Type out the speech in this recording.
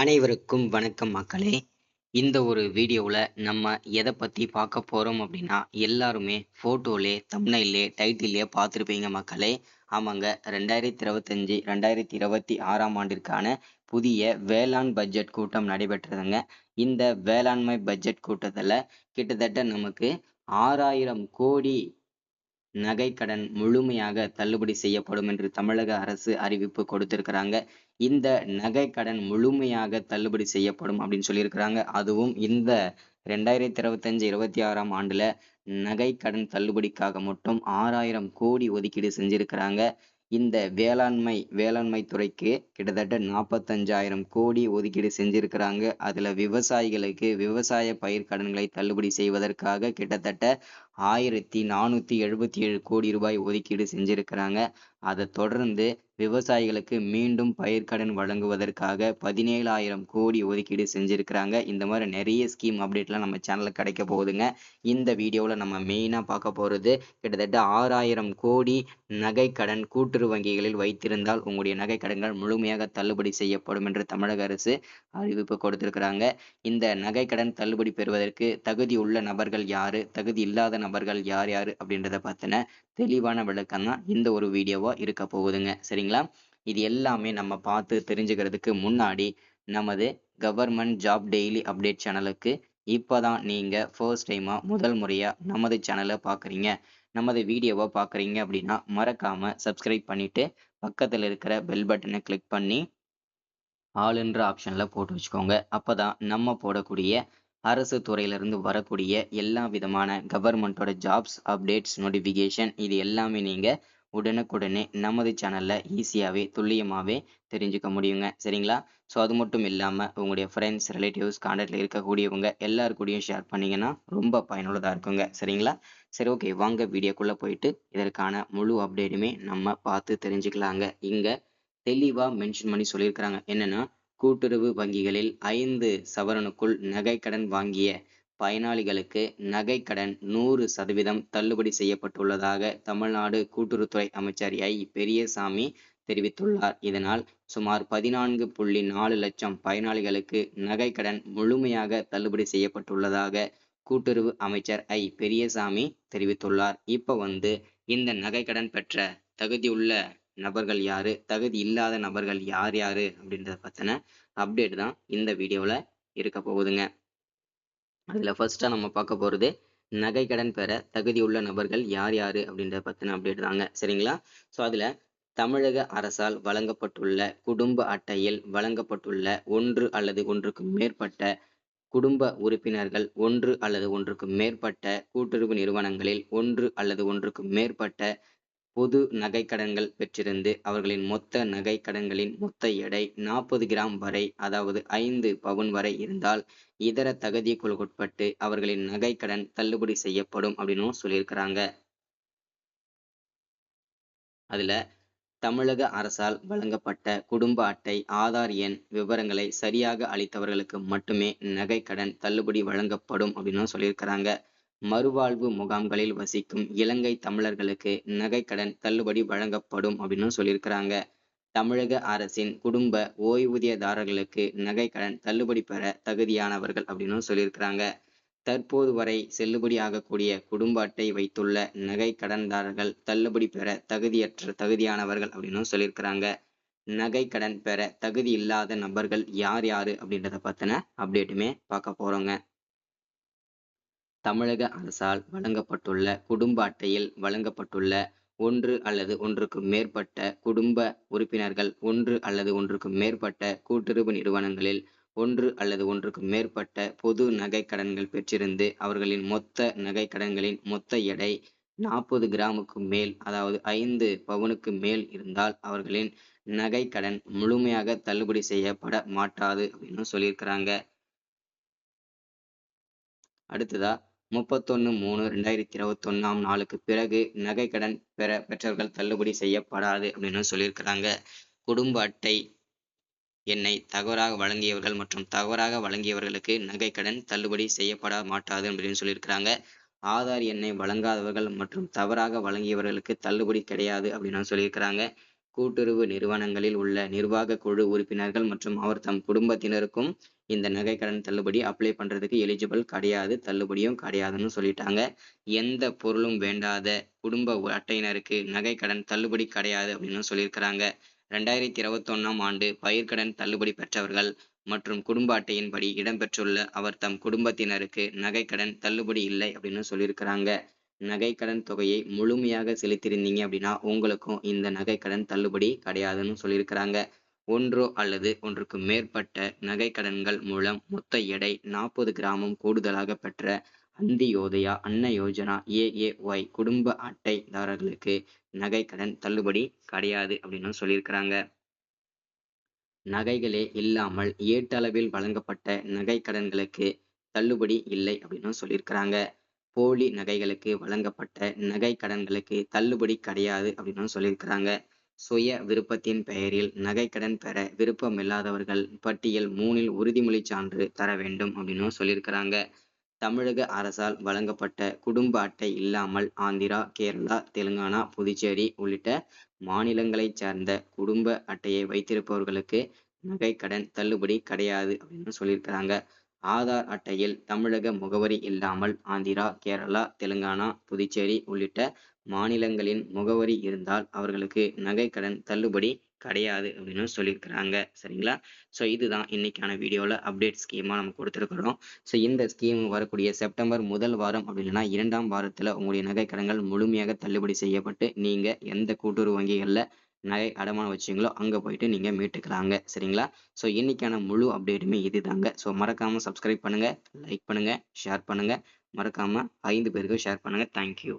அனைவருக்கும் வணக்கம் மக்களே. இந்த ஒரு வீடியோவில் நம்ம எதை பற்றி பார்க்க போகிறோம் அப்படின்னா, எல்லாருமே ஃபோட்டோலே தம்ப்நெயிலே டைட்டிலே பார்த்துருப்பீங்க மக்களே. ஆமாங்க, 2025 2026ஆம் ஆண்டிற்கான புதிய வேளாண் பட்ஜெட் கூட்டம் நடைபெற்றதுங்க. இந்த வேளாண்மை பட்ஜெட் கூட்டத்தில் கிட்டத்தட்ட நமக்கு 6000 கோடி நகைக்கடன் முழுமையாக தள்ளுபடி செய்யப்படும் என்று தமிழக அரசு அறிவிப்பு கொடுத்திருக்கிறாங்க. இந்த நகைக்கடன் முழுமையாக தள்ளுபடி செய்யப்படும் அப்படின்னு சொல்லியிருக்கிறாங்க. அதுவும் இந்த 2025 26ஆம் ஆண்டுல நகைக்கடன் தள்ளுபடிக்காக மட்டும் 6000 கோடி ஒதுக்கீடு செஞ்சிருக்கிறாங்க. இந்த வேளாண்மை துறைக்கு கிட்டத்தட்ட 45,000 கோடி ஒதுக்கீடு செஞ்சிருக்கிறாங்க. அதுல விவசாயிகளுக்கு விவசாய பயிர் கடன்களை தள்ளுபடி செய்வதற்காக கிட்டத்தட்ட 1477 கோடி ரூபாய் ஒதுக்கீடு செஞ்சிருக்கிறாங்க. அதை தொடர்ந்து விவசாயிகளுக்கு மீண்டும் பயிர்க்கடன் வழங்குவதற்காக 17,000 கோடி ஒதுக்கீடு செஞ்சிருக்கிறாங்க. இந்த மாதிரி நிறைய ஸ்கீம் அப்டேட்லாம் நம்ம சேனல்ல கிடைக்க போகுதுங்க. இந்த வீடியோவில் நம்ம மெயினாக பார்க்க போகிறது கிட்டத்தட்ட 6000 கோடி நகைக்கடன் கூட்டுறவு வங்கிகளில் வைத்திருந்தால் உங்களுடைய நகைக்கடன்கள் முழுமையாக தள்ளுபடி செய்யப்படும் என்று தமிழக அரசு அறிவிப்பு கொடுத்திருக்கிறாங்க. இந்த நகைக்கடன் தள்ளுபடி பெறுவதற்கு தகுதி உள்ள நபர்கள் யாரு, தகுதி இல்லாத நபர்கள் யார் யாரு அப்படின்றத பத்தின தெளிவான விளக்கம் தான் இந்த ஒரு வீடியோவா இருக்க போகுதுங்க. சரிங்களா? இது எல்லாமே நம்ம பார்த்து தெரிஞ்சுக்கிறதுக்கு முன்னாடி நமது கவர்மெண்ட் ஜாப் டெய்லி அப்டேட் சேனலுக்கு இப்போதான் நீங்க ஃபர்ஸ்ட் டைமா முதல் முறையா நமது சேனலை பார்க்குறீங்க, நமது வீடியோவை பார்க்குறீங்க அப்படின்னா மறக்காம சப்ஸ்கிரைப் பண்ணிட்டு பக்கத்தில் இருக்கிற பெல் பட்டனை கிளிக் பண்ணி ஆளுன்ற ஆப்ஷன்ல போட்டு வச்சுக்கோங்க. அப்பதான் நம்ம போடக்கூடிய அரசு துறையிலிருந்து வரக்கூடிய எல்லா விதமான கவர்மெண்ட்டோட ஜாப்ஸ் அப்டேட்ஸ் நோட்டிஃபிகேஷன் இது எல்லாமே நீங்க உடனுக்குடனே நமது சேனல்ல ஈஸியாகவே துல்லியமாகவே தெரிஞ்சுக்க முடியுங்க. சரிங்களா? ஸோ அது மட்டும் இல்லாமல் உங்களுடைய ஃப்ரெண்ட்ஸ் ரிலேட்டிவ்ஸ் கான்டாக்டில் இருக்கக்கூடியவங்க எல்லாருக்கூடையும் ஷேர் பண்ணிங்கன்னா ரொம்ப பயனுள்ளதாக இருக்குங்க. சரிங்களா? சரி, ஓகே, வாங்க வீடியோக்குள்ளே போயிட்டு இதற்கான முழு அப்டேட்டுமே நம்ம பார்த்து தெரிஞ்சுக்கலாங்க. இங்கே தெளிவாக மென்ஷன் பண்ணி சொல்லியிருக்கிறாங்க. என்னன்னா, கூட்டுறவு வங்கிகளில் 5 சவரனுக்குள் நகைக்கடன் வாங்கிய பயனாளிகளுக்கு நகைக்கடன் 100% தள்ளுபடி செய்யப்பட்டுள்ளதாக தமிழ்நாடு கூட்டுறவுத்துறை அமைச்சர் பெரியசாமி தெரிவித்துள்ளார். இதனால் சுமார் 14.4 லட்சம் பயனாளிகளுக்கு நகைக்கடன் முழுமையாக தள்ளுபடி செய்யப்பட்டுள்ளதாக கூட்டுறவு அமைச்சர் பெரியசாமி தெரிவித்துள்ளார். இப்ப இந்த நகைக்கடன் பெற்ற தகுதியுள்ள நபர்கள் யாரு, தகுதி இல்லாத நபர்கள் யார் யாரு அப்படின்றத பத்தின அப்டேட் தான் இந்த வீடியோவில் இருக்க போகுதுங்க. அதில் ஃபர்ஸ்ட்டாக நம்ம பார்க்க போகிறது நகைக்கடன் பெற தகுதியுள்ள நபர்கள் யார் யார் அப்படின்றத பற்றின அப்டேட் தாங்க. சரிங்களா? ஸோ அதில் தமிழக அரசால் வழங்கப்பட்டுள்ள குடும்ப அட்டையில் வழங்கப்பட்டுள்ள ஒன்று அல்லது ஒன்றுக்கு மேற்பட்ட குடும்ப உறுப்பினர்கள், ஒன்று அல்லது ஒன்றுக்கு மேற்பட்ட கூட்டுறவு நிறுவனங்களில் ஒன்று அல்லது ஒன்றுக்கு மேற்பட்ட பொது நகைக்கடன்கள் பெற்றிருந்து அவர்களின் மொத்த நகைக்கடன்களின் மொத்த எடை 40 கிராம் வரை, அதாவது 5 பவுன் வரை இருந்தால் இதர தகுதிகளுக்குட்பட்டு அவர்களின் நகைக்கடன் தள்ளுபடி செய்யப்படும் அப்படின்னு சொல்லியிருக்கிறாங்க. அதுல தமிழக அரசால் வழங்கப்பட்ட குடும்ப அட்டை, ஆதார் எண் விவரங்களை சரியாக அளித்தவர்களுக்கு மட்டுமே நகைக்கடன் தள்ளுபடி வழங்கப்படும் அப்படின்னு சொல்லியிருக்கிறாங்க. மறுவாழ்வு முகாம்களில் வசிக்கும் இலங்கை தமிழர்களுக்கு நகைக்கடன் தள்ளுபடி வழங்கப்படும் அப்படின்னு சொல்லியிருக்கிறாங்க. தமிழக அரசின் குடும்ப ஓய்வூதியதாரர்களுக்கு நகைக்கடன் தள்ளுபடி பெற தகுதியானவர்கள் அப்படின்னு சொல்லியிருக்கிறாங்க. தற்போது வரை செல்லுபடி ஆகக்கூடிய குடும்ப அட்டை வைத்துள்ள நகை கடன்தாரர்கள் தள்ளுபடி பெற தகுதியானவர்கள் அப்படின்னு சொல்லியிருக்கிறாங்க. நகை கடன் பெற தகுதி இல்லாத நபர்கள் யார் யாரு அப்படின்றத பத்தின அப்டேட்டுமே பார்க்க போறோங்க. தமிழக அரசால் வழங்கப்பட்டுள்ள குடும்ப அட்டையில் வழங்கப்பட்டுள்ள ஒன்று அல்லது ஒன்றுக்கு மேற்பட்ட குடும்ப உறுப்பினர்கள், ஒன்று அல்லது ஒன்றுக்கு மேற்பட்ட கூட்டுறவு நிறுவனங்களில் ஒன்று அல்லது ஒன்றுக்கு மேற்பட்ட பொது நகைக்கடன்கள் பெற்றிருந்து அவர்களின் மொத்த நகைக்கடன்களின் மொத்த எடை 40 கிராமுக்கு மேல், அதாவது 5 பவுனுக்கு மேல் இருந்தால் அவர்களின் நகைக்கடன் முழுமையாக தள்ளுபடி செய்யப்பட மாட்டாது அப்படின்னு சொல்லியிருக்கிறாங்க. அடுத்ததா 31/3/2021 நாளுக்கு பிறகு நகைக்கடன் பெற்றவர்கள் தள்ளுபடி செய்யப்படாது அப்படின்னு சொல்லியிருக்கிறாங்க. குடும்ப அட்டை எண்ணை தவறாக வழங்கியவர்கள் மற்றும் தவறாக வழங்கியவர்களுக்கு நகைக்கடன் தள்ளுபடி செய்யப்பட மாட்டாது அப்படின்னு சொல்லியிருக்கிறாங்க. ஆதார் எண்ணை வழங்காதவர்கள் மற்றும் தவறாக வழங்கியவர்களுக்கு தள்ளுபடி கிடையாது அப்படின்னு சொல்லியிருக்கிறாங்க. கூட்டுறவு நிறுவனங்களில் உள்ள நிர்வாக குழு உறுப்பினர்கள் மற்றும் அவர் தம் குடும்பத்தினருக்கும் இந்த நகைக்கடன் தள்ளுபடி அப்ளை பண்றதுக்கு எலிஜிபிள் கிடையாது, தள்ளுபடியும் கிடையாதுன்னு சொல்லிட்டாங்க. எந்த பொருளும் வேண்டாத குடும்ப அட்டையினருக்கு நகைக்கடன் தள்ளுபடி கிடையாது அப்படின்னு சொல்லியிருக்கிறாங்க. 2021ஆம் ஆண்டு பயிர்க்கடன் தள்ளுபடி பெற்றவர்கள் மற்றும் குடும்ப அட்டையின்படி இடம்பெற்றுள்ள அவர் தம் குடும்பத்தினருக்கு நகைக்கடன் தள்ளுபடி இல்லை அப்படின்னு சொல்லியிருக்கிறாங்க. நகைக்கடன் தொகையை முழுமையாக செலுத்தியிருந்தீங்க அப்படின்னா உங்களுக்கும் இந்த நகைக்கடன் தள்ளுபடி கிடையாதுன்னு சொல்லியிருக்கிறாங்க. ஒன்றோ அல்லது ஒன்றுக்கு மேற்பட்ட நகைக்கடன்கள் மூலம் மொத்த எடை 40 கிராமும் கூடுதலாக பெற்ற அந்தியோதயா அன்ன யோஜனா ஏஏஒய் குடும்ப அட்டைதாரர்களுக்கு நகைக்கடன் தள்ளுபடி கிடையாது அப்படின்னு சொல்லியிருக்கிறாங்க. நகைகளே இல்லாமல் ஏட்டளவில் வழங்கப்பட்ட நகைக்கடன்களுக்கு தள்ளுபடி இல்லை அப்படின்னு சொல்லியிருக்கிறாங்க. போலி நகைகளுக்கு வழங்கப்பட்ட நகைக்கடன்களுக்கு தள்ளுபடி கிடையாது அப்படின்னு சொல்லியிருக்கிறாங்க. சுய விருப்பத்தின் பெயரில் நகைக்கடன் பெற விருப்பமில்லாதவர்கள் பட்டியல் 3இல் உறுதிமொழி சான்று தர வேண்டும் அப்படின்னு சொல்லியிருக்கிறாங்க. தமிழக அரசால் வழங்கப்பட்ட குடும்ப அட்டை இல்லாமல் ஆந்திரா, கேரளா, தெலுங்கானா, புதுச்சேரி உள்ளிட்ட மாநிலங்களைச் சேர்ந்த குடும்ப அட்டையை வைத்திருப்பவர்களுக்கு நகைக்கடன் தள்ளுபடி கிடையாது அப்படின்னு சொல்லியிருக்கிறாங்க. ஆதார் அட்டையில் தமிழக முகவரி இல்லாமல் ஆந்திரா, கேரளா, தெலுங்கானா, புதுச்சேரி உள்ளிட்ட மாநிலங்களின் முகவரி இருந்தால் அவர்களுக்கு நகைக்கடன் தள்ளுபடி கிடையாது அப்படின்னு சொல்லியிருக்கிறாங்க. சரிங்களா? ஸோ இதுதான் இன்னைக்கான வீடியோவில் அப்டேட் ஸ்கீமாக நம்ம கொடுத்துருக்குறோம். ஸோ இந்த ஸ்கீம் வரக்கூடிய செப்டம்பர் முதல் வாரம் அப்படி இல்லைன்னா 2ஆம் வாரத்தில் உங்களுடைய நகைக்கடன்கள் முழுமையாக தள்ளுபடி செய்யப்பட்டு நீங்கள் எந்த கூட்டுறவு வங்கிகளில் நகை அடமானம் வச்சீங்களோ அங்கே போயிட்டு நீங்கள் மீட்டுக்கலாங்க. சரிங்களா? ஸோ இன்னைக்கான முழு அப்டேட்டுமே இதுதாங்க. ஸோ மறக்காமல் சப்ஸ்கிரைப் பண்ணுங்கள், லைக் பண்ணுங்கள், ஷேர் பண்ணுங்கள். மறக்காமல் 5 பேருக்கு ஷேர் பண்ணுங்கள். தேங்க்யூ.